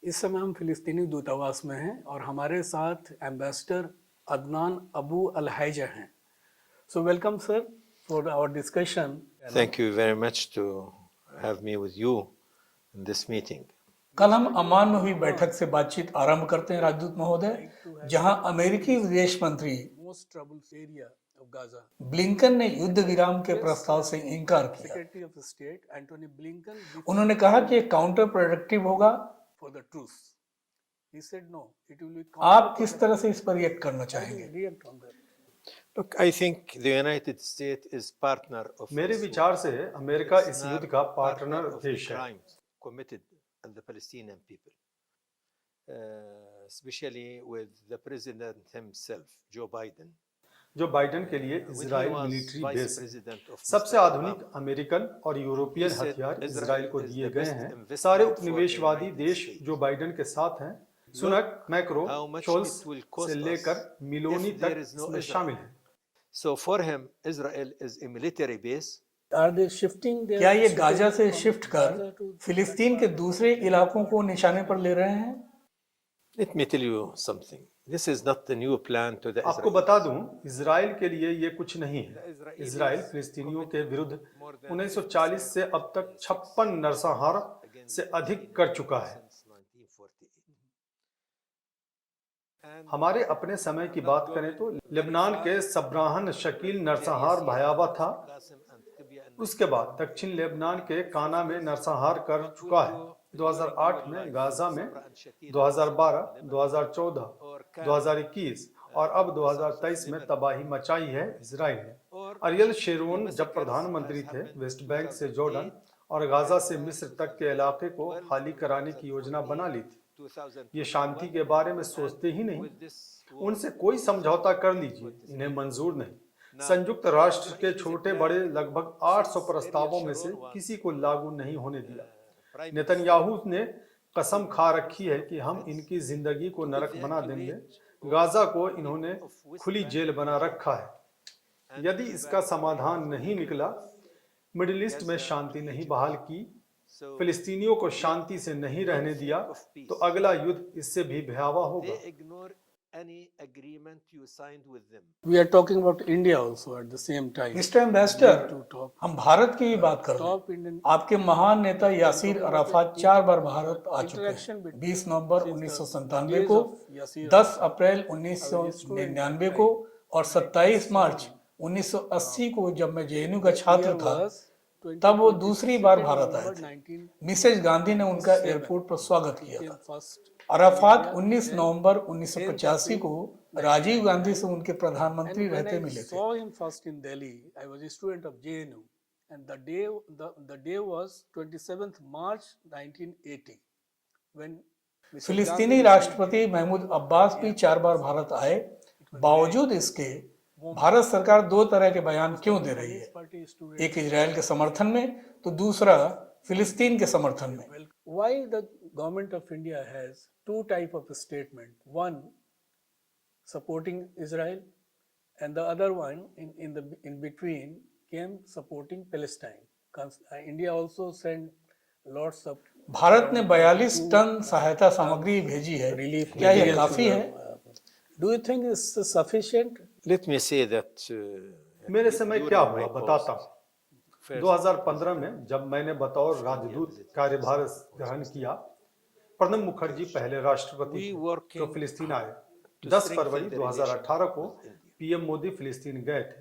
इस समय हम फिलिस्तीनी दूतावास में हैं और हमारे साथ एम्बेसडर अदनान अबू अलहैजा हैं. So welcome sir for our discussion. Thank you very much to have me with you in this meeting. कल हम अमान में हुई बैठक से बातचीत आरंभ करते हैं राजदूत महोदय, जहां अमेरिकी विदेश मंत्री Most troubled area of Gaza. Blinken ने युद्ध विराम के प्रस्ताव से इनकार किया. Secretary of State Antony Blinken उन्होंने कहा कि ये काउंटर प्रोडक्टिव होगा. for the truce. He said no, it will be. आप किस तरह से इस पर रिएक्ट करना चाहेंगे? React on that. Look, I think the United States is partner of मेरे Israel. विचार से अमेरिका It's इस not युद्ध का partner पार्टनर of the देश है. crimes committed on the Palestinian people, especially with the president himself, Joe Biden. जो Biden के लिए When he Israel was military vice base है. president of सबसे Mr. आधुनिक Obama, अमेरिकन और यूरोपियन He said हथियार Israel इजराइल को is दिए the गए best हैं. investment सारे for the उपनिवेशवादी United देश States. जो बाइडेन के साथ हैं, Sunak, Macron, how much Scholz it will cost से us लेकर मिलोनी if there तक is no इसमें Israel. शामिल हैं. So for him, Israel is a military base. Are they shifting their? क्या ये गाजा से from शिफ्ट कर Gaza to- फिलिस्तीन के दूसरे इलाकों को निशाने पर ले रहे हैं? Let me tell you something. This is not the new plan to the आपको Israelis. बता दूं, इजराइल के लिए ये कुछ नहीं है. इजराइल फिलिस्तीनियों के विरुद्ध 1940 से अब तक 56 नरसंहार से अधिक कर चुका है. Since 1948. And हमारे अपने समय की बात करें तो लेबनान के सब्राहन शकील नरसंहार भयावह था. Qasim and Tibia and उसके बाद दक्षिण लेबनान के काना में नरसंहार कर चुका है. 2008 में गाजा में, 2012, 2014, 2021 और अब 2023 में तबाही मचाई है इजराइल ने. अरियल शेरोन जब प्रधानमंत्री थे, वेस्ट बैंक से जॉर्डन और गाजा से मिस्र तक के इलाके को खाली कराने की योजना बना ली थी. 2000 ये शांति के बारे में सोचते ही नहीं. with this war, उनसे कोई समझौता कर लीजिए, इन्हें मंजूर नहीं. संयुक्त राष्ट्र के छोटे बड़े लगभग 800 प्रस्तावों में से किसी को लागू नहीं होने दिया. नेतन्याहू ने कसम खा रखी है कि हम इनकी जिंदगी को नरक बना देंगे. गाजा को इन्होंने खुली जेल बना रखा है. यदि इसका समाधान नहीं निकला, मिडिल ईस्ट में शांति नहीं बहाल की, so फिलिस्तीनियों को शांति से नहीं रहने दिया, तो अगला युद्ध इससे भी भयावह होगा. they ignore any agreement you signed with them. We are talking about India also at the same time. Mister ambassador, To top हम भारत की भी बात कर रहे हैं. Indian आपके महान नेता यासीर अराफात 4 बार भारत आ चुके हैं. 20 नवंबर 1997 को, 10 अप्रैल 1999 को और 27 मार्च 1980 को जब मैं जेएनयू का छात्र था, तब वो दूसरी बार भारत आए थे. मिसेज गांधी ने उनका एयरपोर्ट पर स्वागत किया था. अराफात 19 नवंबर 1985 को राजीव गांधी से उनके प्रधानमंत्री रहते मिले थे. saw him first in Delhi. I was a student of JNU, and the day was 27th March 1980 when Mr. फिलिस्तीनी Gandhi राष्ट्रपति महमूद अब्बास भी 4 बार भारत आए. बावजूद इसके भारत सरकार 2 तरह के बयान क्यों दे रही है? party student. एक इजराइल के समर्थन में तो दूसरा फिलिस्तीन के समर्थन में. Why the government of India has two type of statement? One supporting Israel, and the other one in between came supporting Palestine. India also sent lots of Bharat ने 42 टन सहायता सामग्री भेजी है. relief. क्या ये काफी है? Do you think it's sufficient? Let me say that मेरे समय during क्या my हुआ post, बताता हूँ. 2015 में जब मैंने बतौर राजदूत कार्यभार ग्रहण किया, प्रणब मुखर्जी पहले राष्ट्रपति we थे working जो फिलिस्तीन आए. to 10 strengthen फरवरी the 2018 को relationship with India. PM Modi फिलिस्तीन गए थे.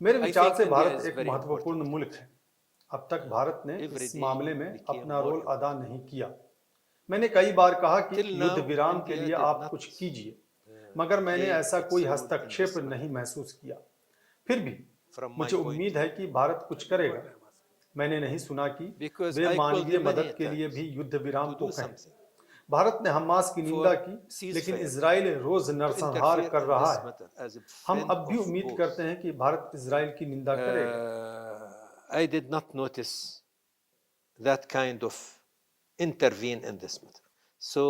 मेरे I विचार think से India भारत is एक very महत्वपूर्ण मुल्क है. अब तक भारत ने Every इस day मामले में became अपना more रोल अदा नहीं किया. मैंने कई बार कहा कि Till now, युद्ध विराम के India लिए did आप not, कुछ कीजिए, मगर मैंने play ऐसा its कोई role in हस्तक्षेप this matter. नहीं महसूस किया. फिर भी From my मुझे point उम्मीद है कि भारत कुछ करेगा. मैंने नहीं सुना कि Because वे I called मानवीय them मदद many के लिए times भी युद्ध विराम to को do कहें. something. भारत ने हमास की निंदा की, ceasefire. लेकिन इजराइल रोज नरसंहार interfere कर in रहा this है. matter as a हम friend अब भी of उम्मीद both. करते हैं कि भारत इजराइल की निंदा करेगा. I did not notice that kind of intervene in this matter. So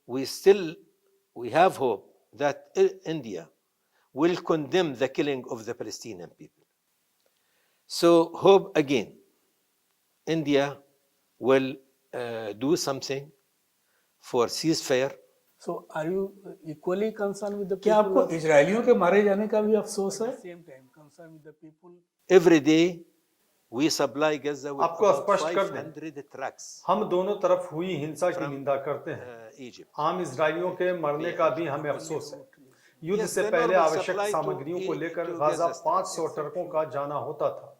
we have hope that India will condemn the killing of the Palestinian people. So hope again, India will do something for ceasefire. So are you equally concerned with the क्या people? आपको इजरायलियों के मारे जाने का भी अफसोस है? At the same time concerned with the people? Every day we supply Gaza with आपको about स्पष्ट कर दें, 500 trucks. हम दोनों तरफ हुई हिंसा की निंदा करते हैं। Egypt. आम इजरायलियों के मरने का भी हमें अफसोस है। युद्ध Yes, से the पहले normal आवश्यक supply to सामग्रियों को लेकर to गाजा Gaza Strip. 500 ट्रकों का जाना होता था।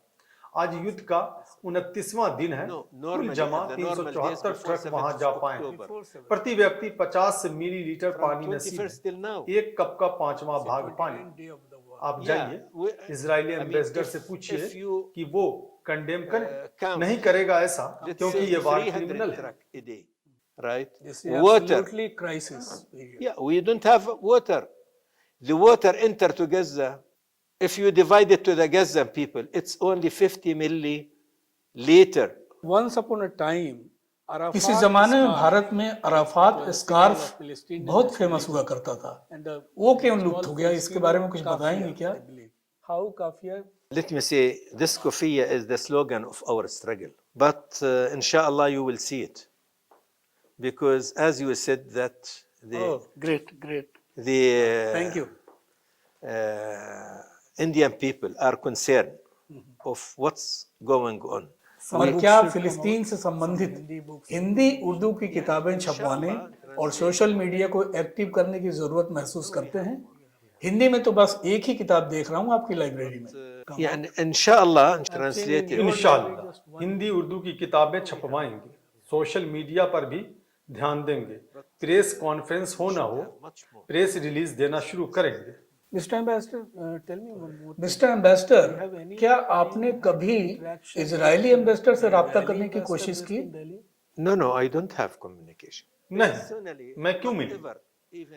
आज युद्ध का 29वां दिन है। No, कुल normally, जमा the normal days 374 before truck वहां जा 7th पाए। October. प्रति व्यक्ति 50 मिलीलीटर पानी नसीब 21st till now. है। एक कप का 5वां भाग पानी। Day of the war. आप Yeah, जाइए we- Israeli I mean, ambassador if- से पूछिए if you, कि वो कंडेम करे। count, नहीं करेगा ऐसा let's क्योंकि say ये वार 300 क्रिमिनल है। truck a day, right? This is Water. absolutely crisis period. Yeah, we don't have water. The water enter to Gaza. If you divide it to the Gazan people, it's only 50 milliliter. Once upon a time, Arafat किसी जमाने में scarf Bharat में Arafat was scarf symbol of Palestinian बहुत famous हुआ करता था। and the वो क्यों small लुप्त हो गया? इसके बारे में कुछ बताएंगे क्या? I believe. How Kafia? Let me say, this kufiyya is the slogan of our struggle. But inshallah, you will see it. Because as you said that Oh, great, great. the Thank you. Indian people are concerned of what's going on. और क्या फिलिस्तीन से संबंधित हिंदी उर्दू की किताबें छपवाने और social media को active करने की जरूरत महसूस करते हैं? हिंदी में तो बस एक ही किताब देख रहा हूँ आपकी लाइब्रेरी में। Yeah, and inshallah, translated. इंशाअल्लाह हिंदी उर्दू की किताबें छपवाएंगे। सोशल मीडिया पर भी ध्यान देंगे। प्रेस कॉन्फ्रेंस हो ना हो, प्रेस रिलीज देना शुरू करेंगे। Mr. Ambassador, tell me one more. Mister ambassador, क्या आपने कभी इजरायली एम्बेसडर से राब्ता करने की कोशिश की? No, no, I don't have communication. नहीं, मैं क्यों मिलूं?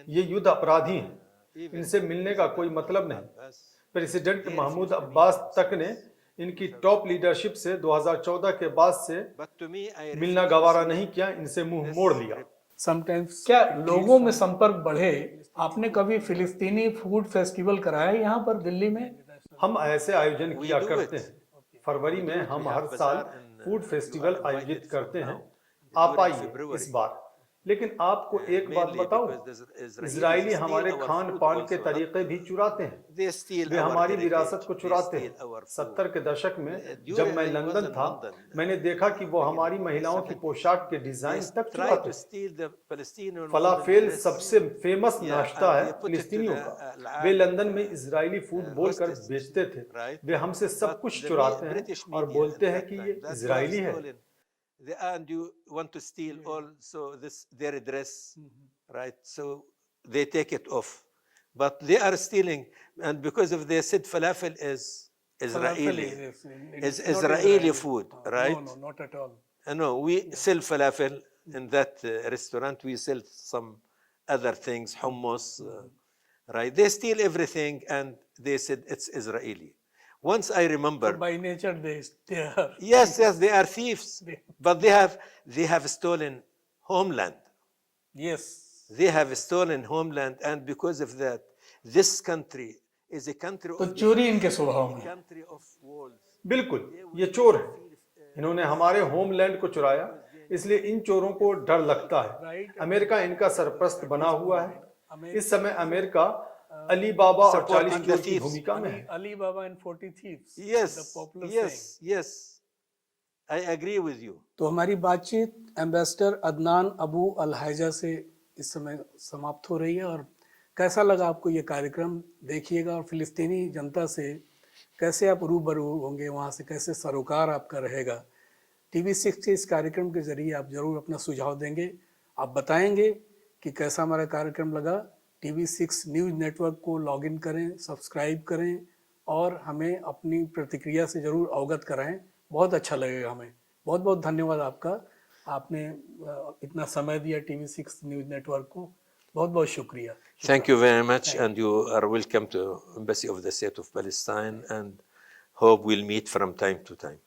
ये युद्ध अपराधी हैं। इनसे मिलने का कोई मतलब नहीं। प्रेसिडेंट महमूद अब्बास तक ने इनकी टॉप लीडरशिप से 2014 के बाद से But to me, I मिलना गवारा नहीं किया, इनसे मुंह मोड़ लिया। Sometimes क्या लोगों में संपर्क बढ़े? आपने कभी फिलिस्तीनी फूड फेस्टिवल कराया यहाँ पर दिल्ली में? हम ऐसे आयोजन किया do करते it. हैं। फरवरी में हम हर साल फूड फेस्टिवल आयोजित करते हैं। आप during आइए February. इस बार। लेकिन आपको एक बात mainly बताऊं, because the Israelis Israeli steal हमारे our खान food पान also, के huh? तरीके भी चुराते हैं। They steal वे our हमारी heritage, विरासत को they चुराते steal हैं। our food. 70 के दशक में During जब मैं I was लंदन in था, London, मैंने देखा कि वो हमारी महिलाओं की पोशाक के डिजाइन They तक try चुराते to हैं। steal the Palestinian women falafel dress. सबसे फेमस Yeah, नाश्ता and है they put it to फिलिस्तीनियों the, का। वे लंदन में इजरायली फूड बोलकर hostesses, बेचते थे। right? वे हमसे सब But कुछ the चुराते हैं British और media बोलते at हैं that कि time, ये that you have इजरायली है। stolen. And you want to steal also this their dress, right? So they take it off, but they are stealing, and because of they said falafel is Israeli, is not Israeli food, right? No, no, not at all. No, we sell falafel in that restaurant. We sell some other things, hummus, right? They steal everything, and they said it's Israeli. Once I remember, By nature, they are. yes, they are thieves, but they have stolen homeland. Yes. They have stolen homeland, and because of that, this country is a country तो of चोरी इनके स्वभाव में है। country of walls. बिल्कुल, ये चोर है। इन्होंने हमारे होमलैंड को चुराया, इसलिए इन चोरों को डर लगता है। अमेरिका इनका सरप्रस्त बना हुआ है। इस समय अमेरिका अली बाबा और 40 चोर की भूमिका में है। Ali Baba and 40 thieves. The Yes, popular yes, saying. yes. I agree with you. तो हमारी बातचीत एम्बेसडर अदनान अबू अल-हाजा से इस समय समाप्त हो रही है। और कैसा लगा आपको ये कार्यक्रम? देखिएगा और फिलिस्तीनी जनता से कैसे आप रूबरू होंगे, वहाँ से कैसे सरोकार आपका रहेगा। TV6 के इस कार्यक्रम के जरिए आप जरूर अपना सुझाव देंगे। आप बताएंगे कि कैसा हमारा कार्यक्रम लगा। TV6 न्यूज़ नेटवर्क को लॉगिन करें, सब्सक्राइब करें और हमें अपनी प्रतिक्रिया से जरूर अवगत कराएं। बहुत अच्छा लगेगा हमें। बहुत बहुत धन्यवाद आपका। आपने इतना समय दिया TV6 न्यूज़ नेटवर्क को। बहुत बहुत शुक्रिया। Thank you very much, and you are welcome to Embassy of the State of Palestine, and hope we'll meet from time to time.